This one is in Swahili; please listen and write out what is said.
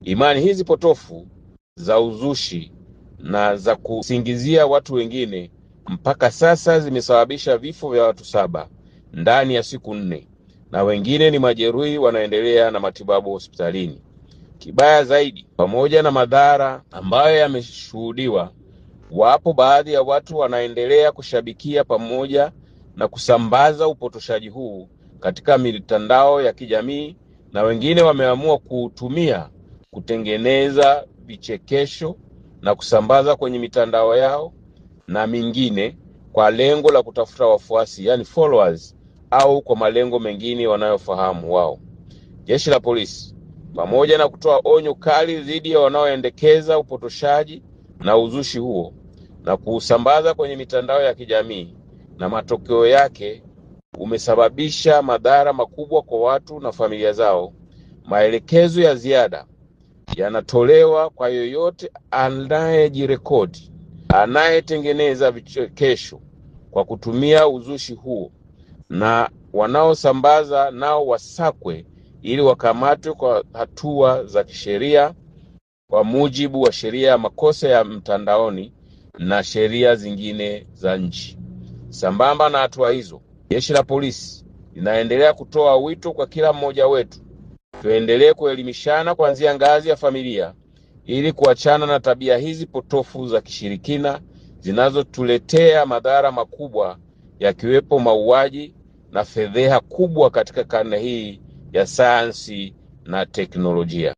Imani hizi potofu za uzushi na za kusingizia watu wengine mpaka sasa zimesababisha vifo vya watu 7 ndani ya siku 4 na wengine ni majeruhi wanaendelea na matibabu hospitalini. Kibaya zaidi, pamoja na madhara ambayo yameshuhudiwa, wapo baadhi ya watu wanaendelea kushabikia pamoja na kusambaza upotoshaji huu katika mitandao ya kijamii, na wengine wameamua kuutumia kutengeneza vichekesho na kusambaza kwenye mitandao yao na mingine kwa lengo la kutafuta wafuasi, yani followers, au kwa malengo mengine wanayofahamu wao. Jeshi la polisi, pamoja na kutoa onyo kali dhidi ya wanaoendekeza upotoshaji na uzushi huo na kuusambaza kwenye mitandao ya kijamii, na matokeo yake umesababisha madhara makubwa kwa watu na familia zao, maelekezo ya ziada yanatolewa kwa yoyote anayejirekodi, anayetengeneza vichekesho kwa kutumia uzushi huo, na wanaosambaza nao wasakwe ili wakamatwe kwa hatua za kisheria kwa mujibu wa sheria ya makosa ya mtandaoni na sheria zingine za nchi. Sambamba na hatua hizo, jeshi la polisi linaendelea kutoa wito kwa kila mmoja wetu tuendelee kuelimishana kuanzia ngazi ya familia ili kuachana na tabia hizi potofu za kishirikina zinazotuletea madhara makubwa, yakiwepo mauaji na fedheha kubwa katika karne hii ya sayansi na teknolojia.